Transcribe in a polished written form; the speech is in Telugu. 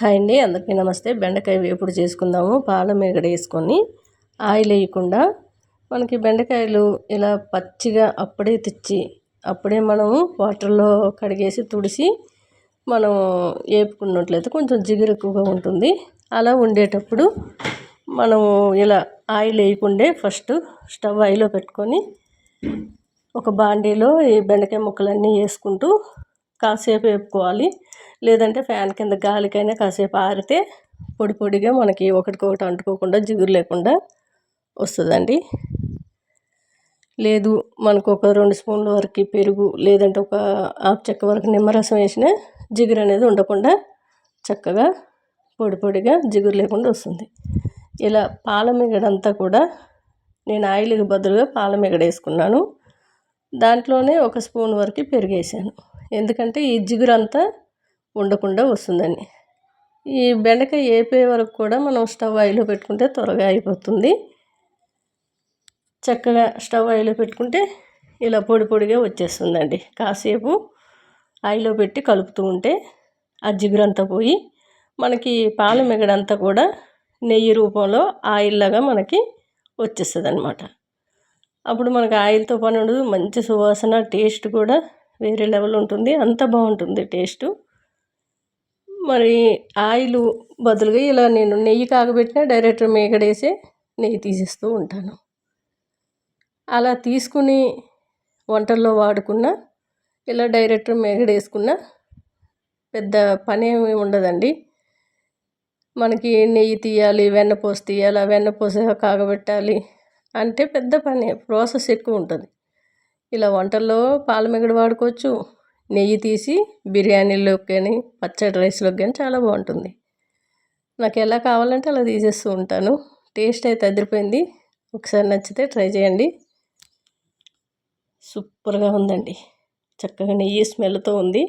హాయ్ అండి, అందరికీ నమస్తే. బెండకాయ వేపుడు చేసుకుందాము. పాల మీగడ వేసుకొని ఆయిల్ వేయకుండా. మనకి బెండకాయలు ఇలా పచ్చిగా అప్పుడే తెచ్చి అప్పుడే మనము వాటర్లో కడిగేసి తుడిసి మనం వేపుకున్నట్లయితే కొంచెం జిగురు ఎక్కువగా ఉంటుంది. అలా ఉండేటప్పుడు మనము ఇలా ఆయిల్ వేయకుండే ఫస్ట్ స్టవ్ ఆయిల్లో పెట్టుకొని ఒక బాండీలో ఈ బెండకాయ ముక్కలన్నీ వేసుకుంటూ కాసేపు వేపుకోవాలి. లేదంటే ఫ్యాన్ కింద గాలికైనా కాసేపు ఆరితే పొడి పొడిగా మనకి ఒకటికొకటి అంటుకోకుండా జిగురు లేకుండా వస్తుందండి. లేదు మనకు ఒక 2 స్పూన్ల వరకు పెరుగు, లేదంటే ఒక హాఫ్ చెక్క వరకు నిమ్మరసం వేసినా జిగురు అనేది ఉండకుండా చక్కగా పొడి పొడిగా జిగురు లేకుండా వస్తుంది. ఇలా పాల మీగడంతా కూడా నేను ఆయిల్కి బదులుగా పాల మీగడ వేసుకున్నాను. దాంట్లోనే ఒక స్పూన్ వరకు పెరుగు వేసాను. ఎందుకంటే ఈ జిగురు అంతా ఉండకుండా వస్తుందని. ఈ బెండకాయ వేపే వరకు కూడా మనం స్టవ్ ఆయిల్లో పెట్టుకుంటే త్వరగా అయిపోతుంది. చక్కగా స్టవ్ ఆయిల్లో పెట్టుకుంటే ఇలా పొడి పొడిగా వచ్చేస్తుందండి. కాసేపు ఆయిల్లో పెట్టి కలుపుతూ ఉంటే ఆ జిగురంతా పోయి మనకి పాల మిగడంతా కూడా నెయ్యి రూపంలో ఆయిల్ లాగా మనకి వచ్చేస్తుంది అనమాట. అప్పుడు మనకి ఆయిల్తో పని ఉండదు. మంచి సువాసన, టేస్ట్ కూడా వేరే లెవెల్ ఉంటుంది. అంత బాగుంటుంది టేస్టు. మరి ఆయిల్ బదులుగా ఇలా నేను నెయ్యి కాగబెట్టిన డైరెక్ట్ మీగడేసి నెయ్యి తీసేస్తూ ఉంటాను. అలా తీసుకుని వంటల్లో వాడుకున్న, ఇలా డైరెక్ట్ మీగడేసుకున్న పెద్ద పని ఏమి ఉండదండి. మనకి నెయ్యి తీయాలి, వెన్నపూస తీయాలి, వెన్నపూస కాగబెట్టాలి అంటే పెద్ద పని, ప్రాసెస్ ఎక్కువ ఉంటుంది. ఇలా వంటల్లో పాల మీగడ వాడుకోవచ్చు. నెయ్యి తీసి బిర్యానీలోకి కానీ పచ్చడి రైస్లోకి కానీ చాలా బాగుంటుంది. నాకు ఎలా కావాలంటే అలా తీసేస్తూ ఉంటాను. టేస్ట్ అయితే అదిరిపోయింది. ఒకసారి నచ్చితే ట్రై చేయండి. సూపర్గా ఉందండి. చక్కగా నెయ్యి స్మెల్తో ఉంది.